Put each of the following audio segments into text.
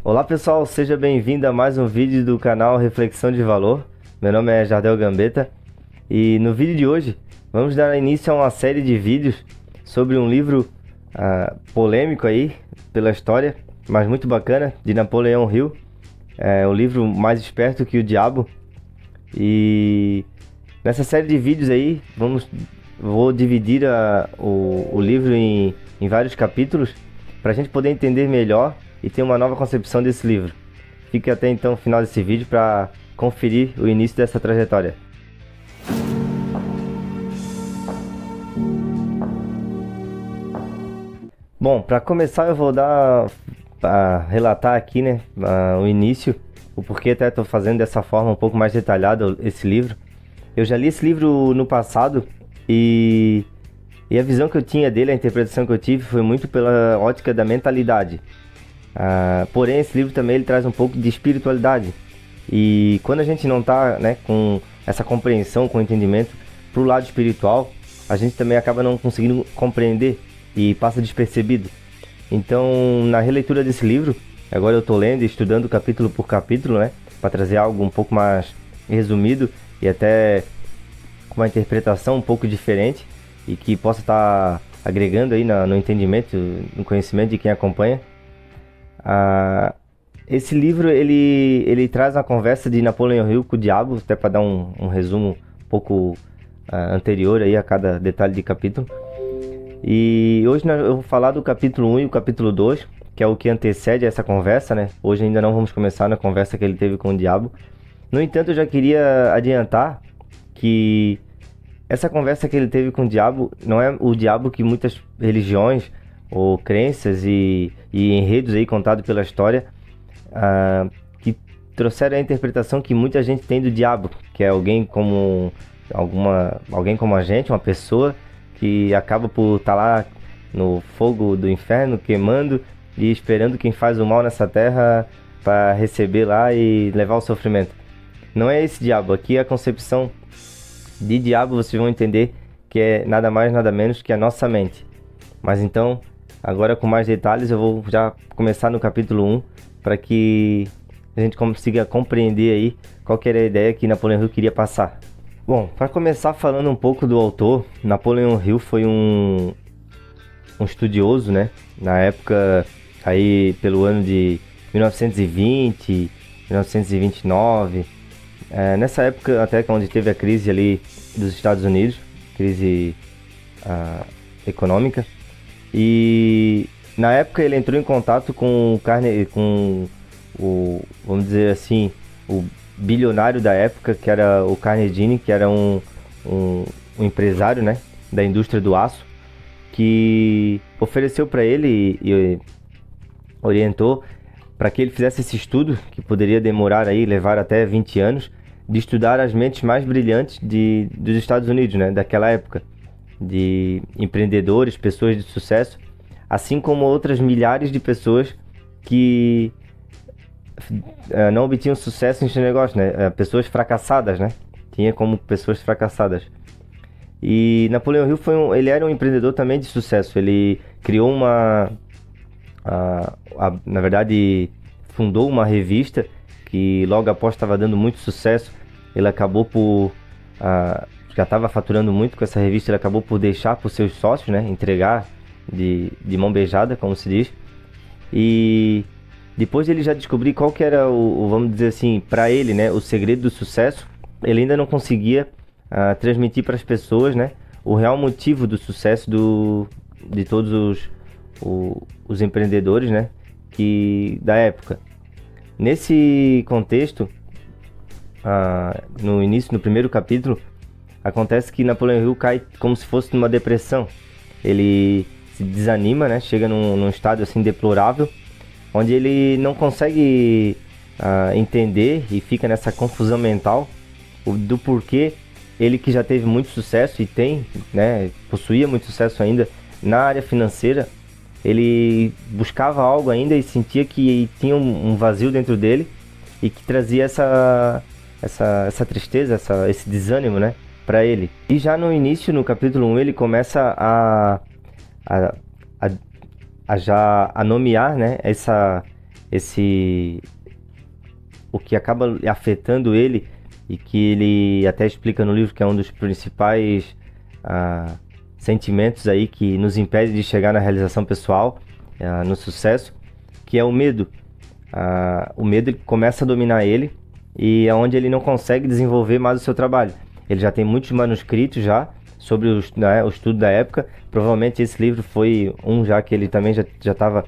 Olá pessoal, seja bem-vindo a mais um vídeo do canal Reflexão de Valor. Meu nome é Jardel Gambetta e no vídeo de hoje vamos dar início a uma série de vídeos sobre um livro polêmico aí pela história, mas muito bacana, de Napoleão Hill. É o livro Mais Esperto que o Diabo. E nessa série de vídeos aí vou dividir o livro em vários capítulos para a gente poder entender melhor e ter uma nova concepção desse livro. Fique até então o final desse vídeo para conferir o início dessa trajetória. Bom, para começar eu vou relatar aqui, né, o início, o porquê até estou fazendo dessa forma um pouco mais detalhada esse livro. Eu já li esse livro no passado e a visão que eu tinha dele, a interpretação que eu tive foi muito pela ótica da mentalidade. Porém, esse livro também ele traz um pouco de espiritualidade. E quando a gente não está, né, com essa compreensão, com entendimento para o lado espiritual, a gente também acaba não conseguindo compreender e passa despercebido. Então, na releitura desse livro, agora eu estou lendo e estudando capítulo por capítulo, né, para trazer algo um pouco mais resumido e até com uma interpretação um pouco diferente e que possa estar agregando aí no entendimento, no conhecimento de quem acompanha. Esse livro ele traz uma conversa de Napoleão Hill com o diabo, até para dar um resumo um pouco anterior aí a cada detalhe de capítulo. E hoje eu vou falar do capítulo 1 e o capítulo 2, que é o que antecede essa conversa, né? Hoje ainda não vamos começar na conversa que ele teve com o diabo. No entanto, eu já queria adiantar que essa conversa que ele teve com o diabo não é o diabo que muitas religiões ou crenças e enredos aí contados pela história que trouxeram a interpretação que muita gente tem do diabo, que é alguém como a gente, uma pessoa que acaba por estar lá no fogo do inferno, queimando e esperando quem faz o mal nessa terra para receber lá e levar o sofrimento. Não é esse diabo. Aqui a concepção de diabo vocês vão entender que é nada mais nada menos que a nossa mente. Mas então, agora com mais detalhes, eu vou já começar no capítulo 1 para que a gente consiga compreender aí qual que era a ideia que Napoleão Hill queria passar. Bom, para começar falando um pouco do autor, Napoleão Hill foi um estudioso, né? Na época, aí pelo ano de 1920, 1929, nessa época até onde teve a crise ali dos Estados Unidos, crise econômica, e na época ele entrou em contato com vamos dizer assim, o bilionário da época, que era o Carnegie, que era um empresário, né, da indústria do aço, que ofereceu para ele e orientou para que ele fizesse esse estudo, que poderia levar até 20 anos, de estudar as mentes mais brilhantes dos Estados Unidos, né, daquela época, de empreendedores, pessoas de sucesso, assim como outras milhares de pessoas que não obtinham sucesso em seu negócio, né? Pessoas fracassadas, né? Tinha como pessoas fracassadas. E Napoleão Hill ele era um empreendedor também de sucesso. Ele criou na verdade, fundou uma revista que logo após estava dando muito sucesso. Ele acabou por já estava faturando muito com essa revista. Ele acabou por deixar para os seus sócios, né? Entregar de mão beijada, como se diz. E depois de ele já descobrir qual que era vamos dizer assim, para ele, né, o segredo do sucesso, ele ainda não conseguia transmitir para as pessoas, né, o real motivo do sucesso de todos os empreendedores, né, da época. Nesse contexto, no início, no primeiro capítulo, acontece que Napoleão Hill cai como se fosse numa depressão. Ele se desanima, né, chega num estado assim deplorável, onde ele não consegue entender e fica nessa confusão mental do porquê ele, que já teve muito sucesso e tem, né, possuía muito sucesso ainda na área financeira, ele buscava algo ainda e sentia que tinha um vazio dentro dele e que trazia essa tristeza, esse desânimo, né, para ele. E já no início, no capítulo 1, ele começa a nomear, né, o que acaba afetando ele, e que ele até explica no livro que é um dos principais sentimentos aí que nos impede de chegar na realização pessoal, no sucesso, que é o medo. O medo ele começa a dominar ele, e é onde ele não consegue desenvolver mais o seu trabalho. Ele já tem muitos manuscritos já sobre o estudo da época. Provavelmente esse livro foi um já que ele também já estava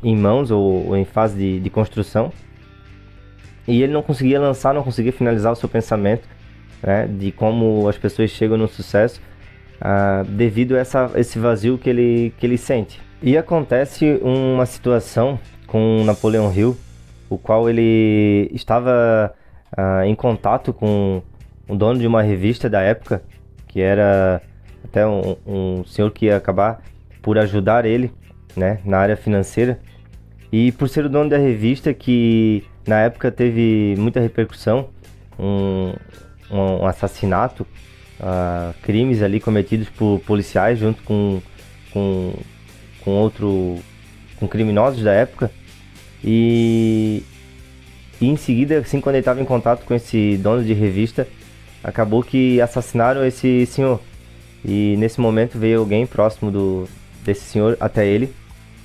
em mãos ou em fase de construção. E ele não conseguia lançar, não conseguia finalizar o seu pensamento, né, de como as pessoas chegam no sucesso, devido a esse vazio que ele sente. E acontece uma situação com Napoleão Hill, o qual ele estava em contato com o dono de uma revista da época, que era até um senhor que ia acabar por ajudar ele, né, na área financeira. E por ser o dono da revista, que na época teve muita repercussão, um assassinato, crimes ali cometidos por policiais junto com criminosos da época. E em seguida, assim, quando ele estava em contato com esse dono de revista, acabou que assassinaram esse senhor. E nesse momento veio alguém próximo desse senhor até ele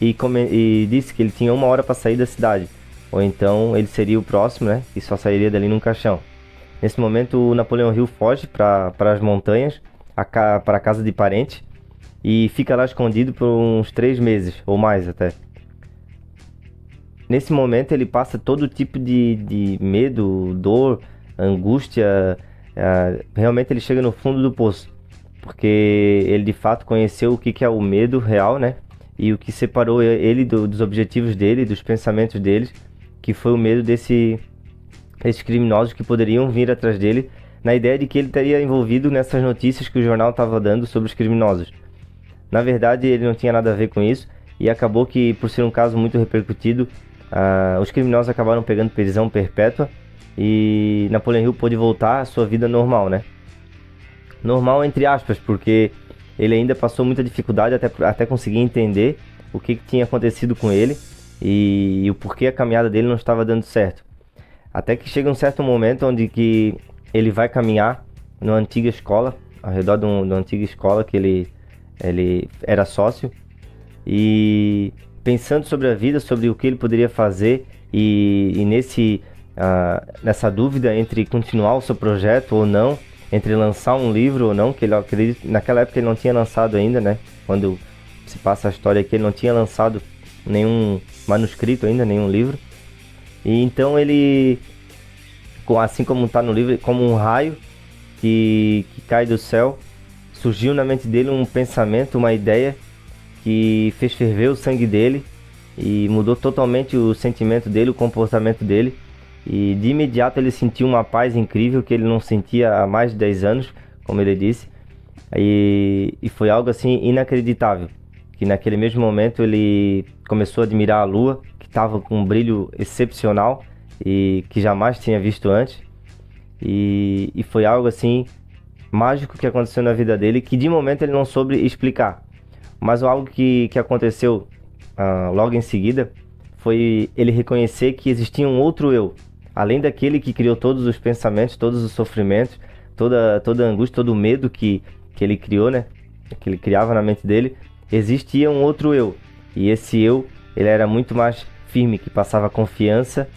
e disse que ele tinha 1 hora para sair da cidade, ou então ele seria o próximo, né, e só sairia dali num caixão. Nesse momento o Napoleão Hill foge para as montanhas, para a casa de parente, e fica lá escondido por uns 3 meses, ou mais até. Nesse momento ele passa todo tipo de medo, dor, angústia. Realmente ele chega no fundo do poço, porque ele de fato conheceu o que é o medo real, né? E o que separou ele dos objetivos dele, dos pensamentos deles, que foi o medo desses criminosos que poderiam vir atrás dele, na ideia de que ele estaria envolvido nessas notícias que o jornal estava dando sobre os criminosos. Na verdade, ele não tinha nada a ver com isso, e acabou que, por ser um caso muito repercutido, os criminosos acabaram pegando prisão perpétua, e Napoleão Hill pôde voltar à sua vida normal, né? Normal entre aspas, porque ele ainda passou muita dificuldade até conseguir entender o que tinha acontecido com ele e o porquê a caminhada dele não estava dando certo. Até que chega um certo momento onde que ele vai caminhar numa antiga escola, ao redor de uma antiga escola que ele era sócio, e pensando sobre a vida, sobre o que ele poderia fazer, e nessa dúvida entre continuar o seu projeto ou não, entre lançar um livro ou não, que ele acredita, naquela época ele não tinha lançado ainda, né? Quando se passa a história aqui, ele não tinha lançado nenhum manuscrito ainda, nenhum livro. E então ele, assim como está no livro, como um raio que cai do céu, surgiu na mente dele um pensamento, uma ideia que fez ferver o sangue dele e mudou totalmente o sentimento dele, o comportamento dele. E de imediato ele sentiu uma paz incrível que ele não sentia há mais de 10 anos, como ele disse. E foi algo assim inacreditável, que naquele mesmo momento ele começou a admirar a lua, que estava com um brilho excepcional e que jamais tinha visto antes. E foi algo assim mágico que aconteceu na vida dele, que de momento ele não soube explicar. Mas algo que aconteceu logo em seguida foi ele reconhecer que existia um outro eu, além daquele que criou todos os pensamentos, todos os sofrimentos, toda a angústia, todo o medo que ele criou, né? Que ele criava na mente dele. Existia um outro eu, e esse eu, ele era muito mais firme, que passava confiança,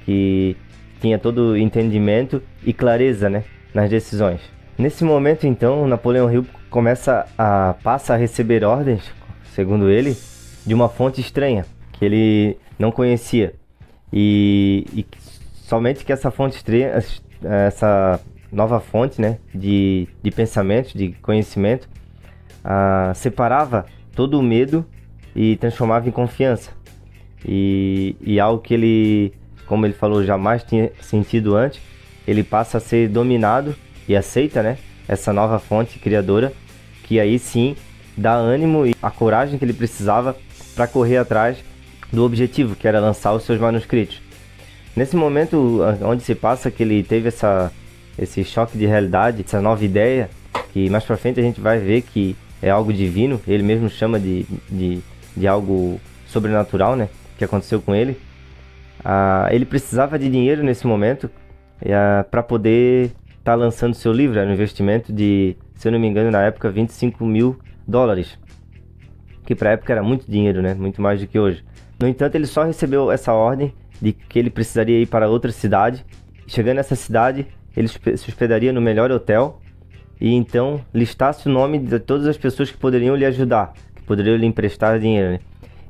que tinha todo o entendimento e clareza, né, nas decisões. Nesse momento, então, Napoleão Hill passa a receber ordens, segundo ele, de uma fonte estranha, que ele não conhecia. E somente que essa fonte estranha, essa nova fonte, né, de pensamentos, de conhecimento, separava todo o medo e transformava em confiança. E algo que ele, como ele falou, jamais tinha sentido antes, ele passa a ser dominado e aceita, né, essa nova fonte criadora, que aí sim dá ânimo e a coragem que ele precisava para correr atrás do objetivo, que era lançar os seus manuscritos. Nesse momento onde se passa que ele teve esse choque de realidade, essa nova ideia, que mais pra frente a gente vai ver que é algo divino, ele mesmo chama de algo sobrenatural, né? que aconteceu com ele. Ele precisava de dinheiro nesse momento para poder estar lançando seu livro. Era um investimento de, se eu não me engano, na época, $25.000. Que para a época era muito dinheiro, né? Muito mais do que hoje. No entanto, ele só recebeu essa ordem de que ele precisaria ir para outra cidade. Chegando nessa cidade, ele se hospedaria no melhor hotel e então listasse o nome de todas as pessoas que poderiam lhe ajudar, que poderiam lhe emprestar dinheiro, né?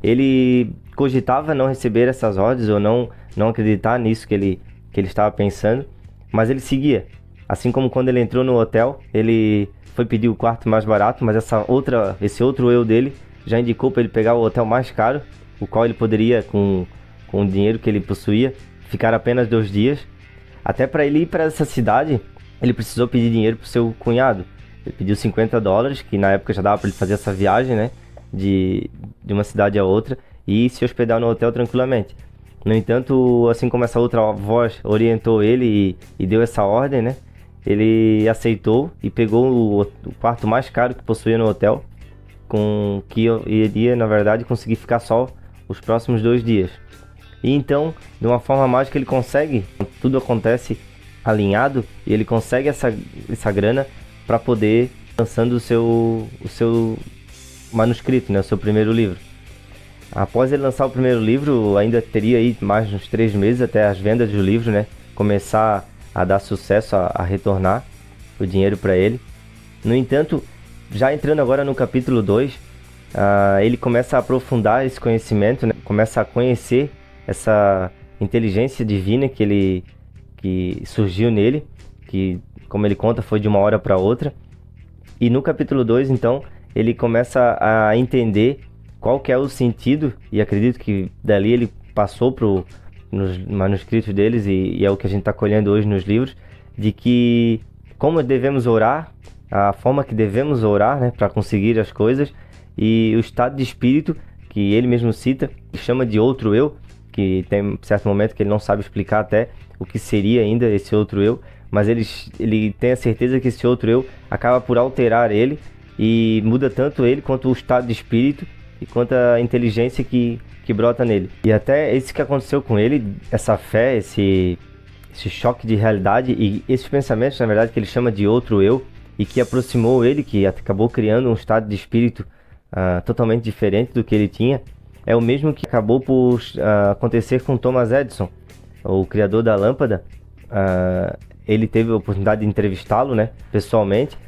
Ele cogitava não receber essas ordens ou não acreditar nisso que ele estava pensando, mas ele seguia. Assim como quando ele entrou no hotel, ele foi pedir o quarto mais barato, mas esse outro eu dele já indicou para ele pegar o hotel mais caro, o qual ele poderia, com o dinheiro que ele possuía, ficar apenas 2 dias. Até para ele ir para essa cidade, ele precisou pedir dinheiro para o seu cunhado. Ele pediu $50, que na época já dava para ele fazer essa viagem, né, de uma cidade a outra e se hospedar no hotel tranquilamente. No entanto, assim como essa outra voz orientou ele e deu essa ordem, né, ele aceitou e pegou o quarto mais caro que possuía no hotel, com que iria, na verdade, conseguir ficar só os próximos 2 dias. E então, de uma forma mágica, ele consegue, tudo acontece alinhado e ele consegue essa grana para poder lançando o seu manuscrito, né, o seu primeiro livro. Após ele lançar o primeiro livro, ainda teria aí mais uns 3 meses até as vendas do livro, né, começar a dar sucesso, a retornar o dinheiro para ele. No entanto, já entrando agora no capítulo 2, ele começa a aprofundar esse conhecimento, né, começa a conhecer essa inteligência divina que surgiu nele, que, como ele conta, foi de uma hora para outra. E no capítulo 2, então, ele começa a entender qual que é o sentido, e acredito que dali ele passou nos manuscritos deles, e é o que a gente está colhendo hoje nos livros, de que como devemos orar, a forma que devemos orar, né, para conseguir as coisas, e o estado de espírito que ele mesmo cita, que chama de outro eu, que tem um certo momento que ele não sabe explicar até o que seria ainda esse outro eu, mas ele tem a certeza que esse outro eu acaba por alterar ele e muda tanto ele quanto o estado de espírito e quanto a inteligência que brota nele. E até isso que aconteceu com ele, essa fé, esse choque de realidade e esses pensamentos, na verdade, que ele chama de outro eu e que aproximou ele, que acabou criando um estado de espírito totalmente diferente do que ele tinha, é o mesmo que acabou por acontecer com Thomas Edison, o criador da lâmpada. Ele teve a oportunidade de entrevistá-lo, né, pessoalmente,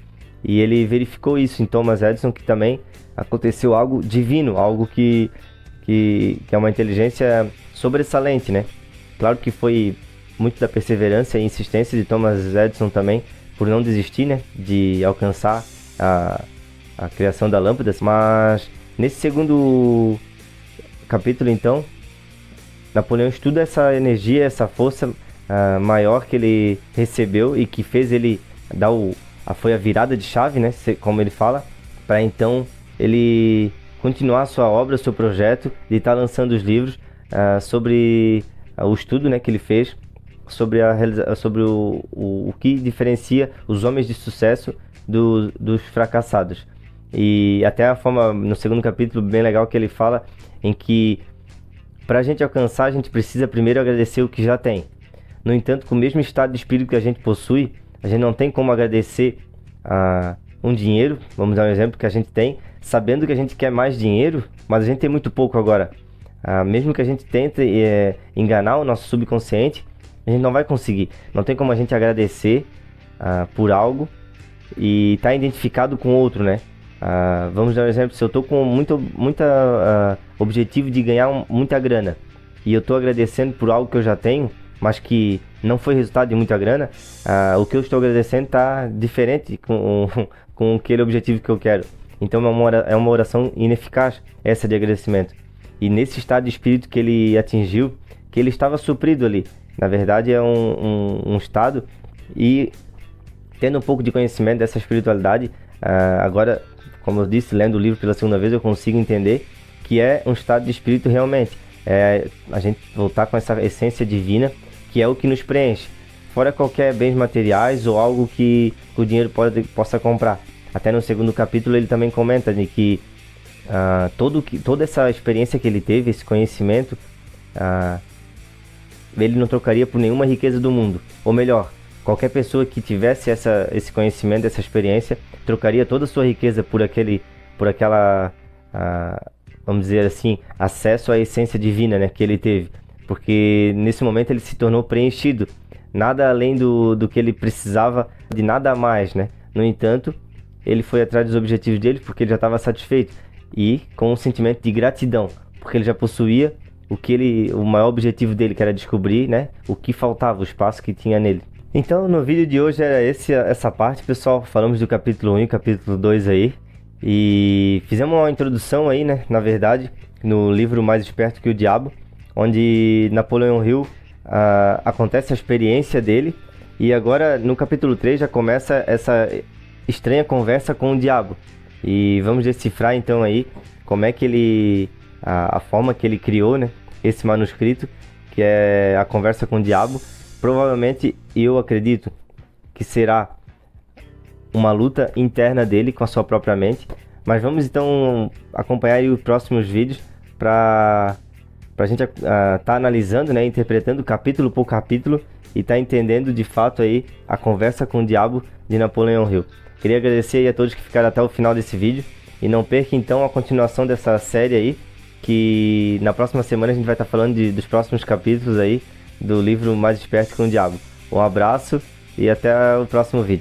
e ele verificou isso em Thomas Edison, que também aconteceu algo divino, algo que é uma inteligência sobressalente, né? Claro que foi muito da perseverança e insistência de Thomas Edison também, por não desistir, né, de alcançar a criação da lâmpada, mas nesse segundo capítulo, então, Napoleão estuda essa energia, essa força maior que ele recebeu e que fez ele dar foi a virada de chave, né, como ele fala, para então ele continuar a sua obra, o seu projeto de estar lançando os livros sobre o estudo, né, que ele fez sobre o que diferencia os homens de sucesso dos fracassados. E até a forma, no segundo capítulo, bem legal, que ele fala em que para a gente alcançar, a gente precisa primeiro agradecer o que já tem. No entanto, com o mesmo estado de espírito que a gente possui, a gente não tem como agradecer um dinheiro, vamos dar um exemplo, que a gente tem, sabendo que a gente quer mais dinheiro, mas a gente tem muito pouco agora. Mesmo que a gente tente enganar o nosso subconsciente, a gente não vai conseguir. Não tem como a gente agradecer por algo e estar identificado com outro, né? Vamos dar um exemplo, se eu estou com muito objetivo de ganhar muita grana e eu estou agradecendo por algo que eu já tenho, mas que não foi resultado de muita grana, o que eu estou agradecendo está diferente com aquele objetivo que eu quero. Então é uma oração ineficaz essa de agradecimento. E nesse estado de espírito que ele atingiu, que ele estava suprido ali, na verdade é um estado, e tendo um pouco de conhecimento dessa espiritualidade, agora, como eu disse, lendo o livro pela segunda vez, eu consigo entender que é um estado de espírito realmente. A gente voltar com essa essência divina, que é o que nos preenche, fora qualquer bens materiais ou algo que o dinheiro possa comprar. Até no segundo capítulo ele também comenta de que toda essa experiência que ele teve, esse conhecimento, ele não trocaria por nenhuma riqueza do mundo. Ou melhor, qualquer pessoa que tivesse esse conhecimento, essa experiência, trocaria toda a sua riqueza por aquela, vamos dizer assim, acesso à essência divina, né, que ele teve. Porque nesse momento ele se tornou preenchido, nada além do que ele precisava, de nada a mais, né? No entanto, ele foi atrás dos objetivos dele porque ele já estava satisfeito e com um sentimento de gratidão, porque ele já possuía o maior objetivo dele, que era descobrir, né, o que faltava, o espaço que tinha nele. Então, no vídeo de hoje era essa parte, pessoal. Falamos do capítulo 1 e capítulo 2 aí. E fizemos uma introdução aí, né, na verdade, no livro Mais Esperto que o Diabo, onde Napoleon Hill acontece a experiência dele. E agora, no capítulo 3, já começa essa estranha conversa com o diabo. E vamos decifrar então aí como é que a forma que ele criou, né, esse manuscrito, que é a conversa com o diabo. Provavelmente, eu acredito que será uma luta interna dele com a sua própria mente. Mas vamos então acompanhar aí os próximos vídeos para a gente tá analisando, né, interpretando capítulo por capítulo e tá entendendo de fato aí a conversa com o diabo de Napoleon Hill. Queria agradecer aí a todos que ficaram até o final desse vídeo e não perca então a continuação dessa série aí, que na próxima semana a gente vai estar falando dos próximos capítulos aí do livro Mais Esperto que o Diabo. Um abraço e até o próximo vídeo.